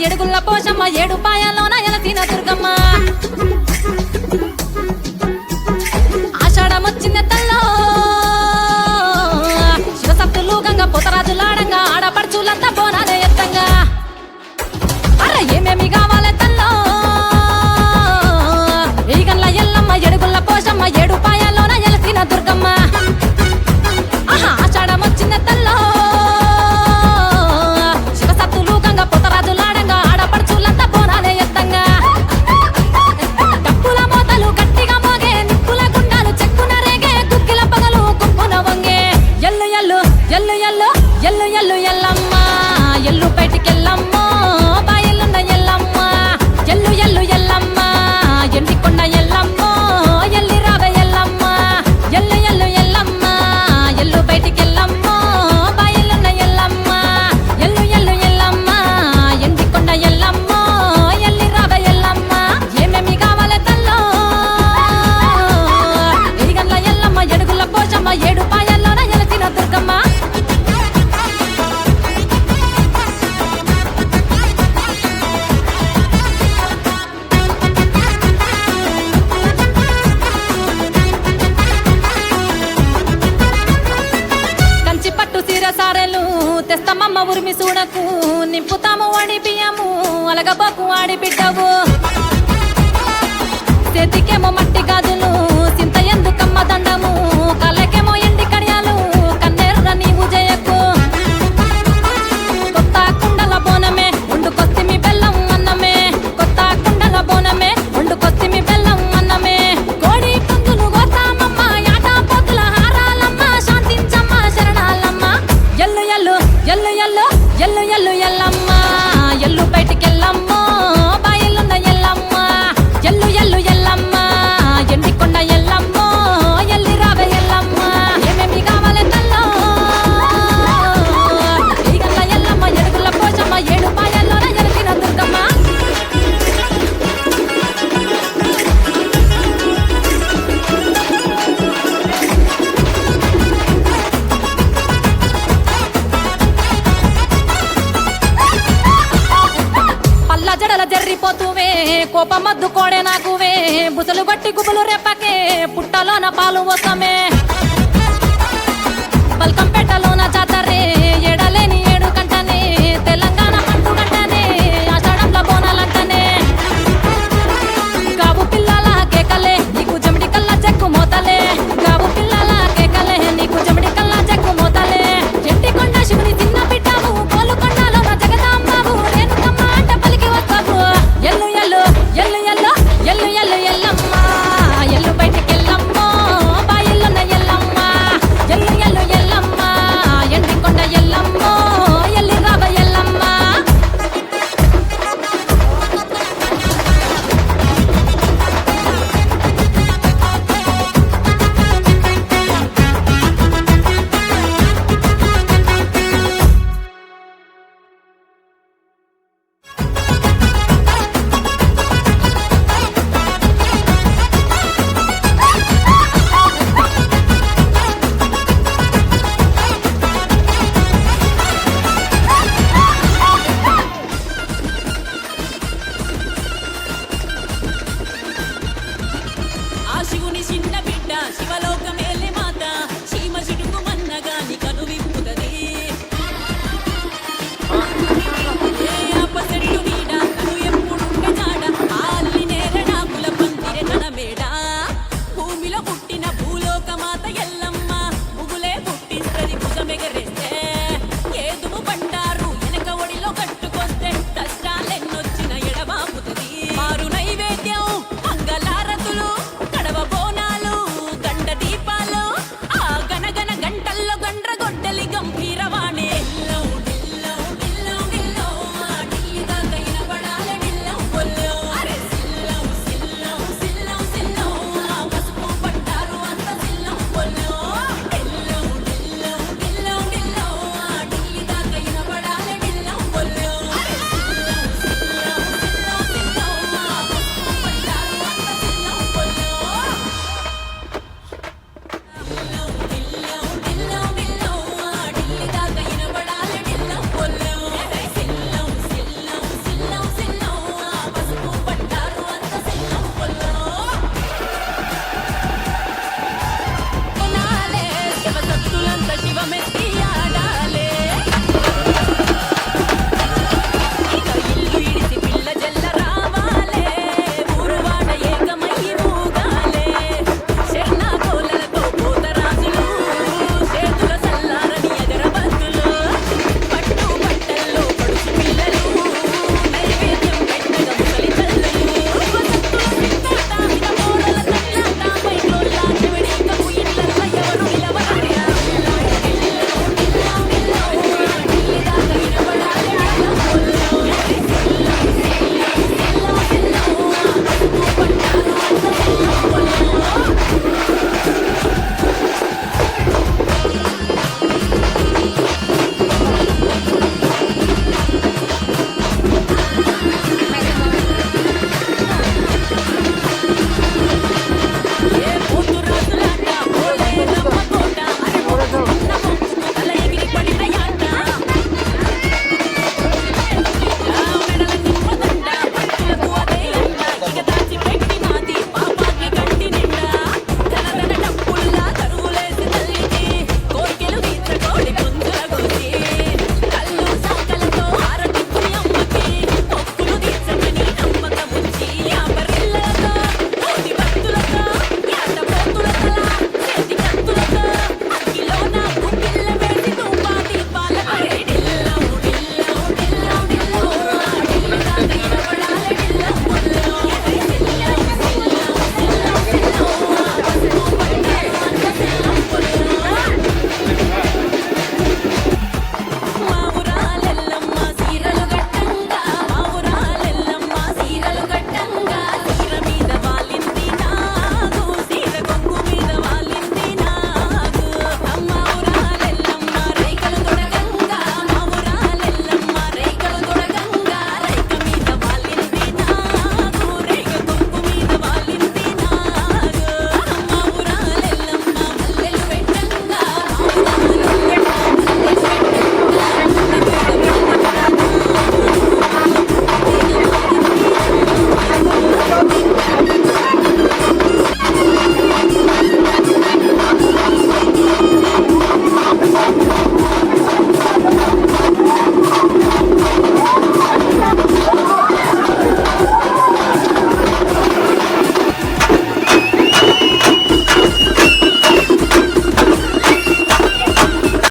ఎడుగుల్ల పోషమ్మ ఏడు పాయాలోన ఎలసిన దుర్గమ్మ ఆషాఢమొచ్చింది తల్లో శివసత్తులు గంగ పొతరాజులాడంగా ఆడపడుచులంతా బోనాలే ఎత్తంగా అర ఏమేమి కావాలే తల్లో ఈగల్ల ఎల్లమ్మ ఎడుగుల్ల పోషమ్మ ఏడు పాయాలోన ఎలసిన దుర్గమ్మ ఆషాఢమొచ్చింది తల్లో శివసత్తులు గంగ పొతరాజులాడంగా ఆడపడుచులంతా బోనాలే ఎత్తంగా డప్పుల మోతలు గట్టిగా మోగే నిప్పుల గుండాలు చెక్కున రేగే కుక్కిల పగలు కుప్పున వంగే ఎల్లు ఎల్లు ఎల్లు ఎల్లు ఎల్లు ఎల్లు ఎల్లమ్మ ఎల్లు బయటికెళ్ళమ్మ బాయలున్న ఎల్లమ్మ ఎల్లు ఎల్లు ఎల్లమ్మ ఎండికొండ ఎల్లమ్మ ఎల్లి రావే ఎల్లమ్మ ఎల్లు ఎల్లు ఎల్లమ్మ ఎల్లు బయటికెళ్ళమ్మ బాయలున్న ఎల్లమ్మ ఎల్లు ఎల్లు ఎల్లమ్మ ఎండికొండ ఎల్లమ్మ ఎల్లి రావే ఎల్లమ్మ ఏమేమి కావాలే తల్లో ఎడిగల్ల ఎల్లమ్మ ఎడుగుల్ల పోషమ్మ ఏడు పాయల్లోన ఎలసిన దుర్గమ్మ కంచి పట్టు సీర సారెలు తెస్తమమ్మ ఉరిమి సూడకు నింపుతాము వాడి బియ్యము అలగబాకు వాడి బిడ్డవు చేతికేమో మట్టి గాజులు సింత ఎందుకమ్మ దండము కళ్ళకేమో ఎండి కడియాలు కన్నేరున నీవు జయకు కొత్త కుండల బోనమే వండుకొస్తిమి బెల్లం అన్నమే కొత్త కుండల బోనమే వండుకొస్తిమి బెల్లం అన్నమే కోడి పుంజులు గోతామమ్మ యాట పోతుల హారాలమ్మ శాంతించమ్మ శరణాలమ్మ ఎల్లు ఎల్లు ఎల్లు ఎల్లు ఎల్లు ఎల్లు ఎల్లమ్మ ఎల్లు బయటికెళ్ళమ్మ బాయలున్న ఎల్లమ్మ ఎల్లు ఎల్లు ఎల్లమ్మ ఎండికొండ ఎల్లమ్మ ఎల్లి రావే ఎల్లమ్మ ఏమేమి కావాలే తల్లో ఈగల్ల ఎల్లమ్మ ఎడుగుల్ల పోషమ్మ ఏడు పాయల్లోన ఎలసిన దుర్గమ్మ పల్ల జడల జర్రిపోతువే కోపమద్దు కోడే నాకువే బుసలు గట్టి గుబులు రెప్పకే పుట్టలోన పాలు వస్తమే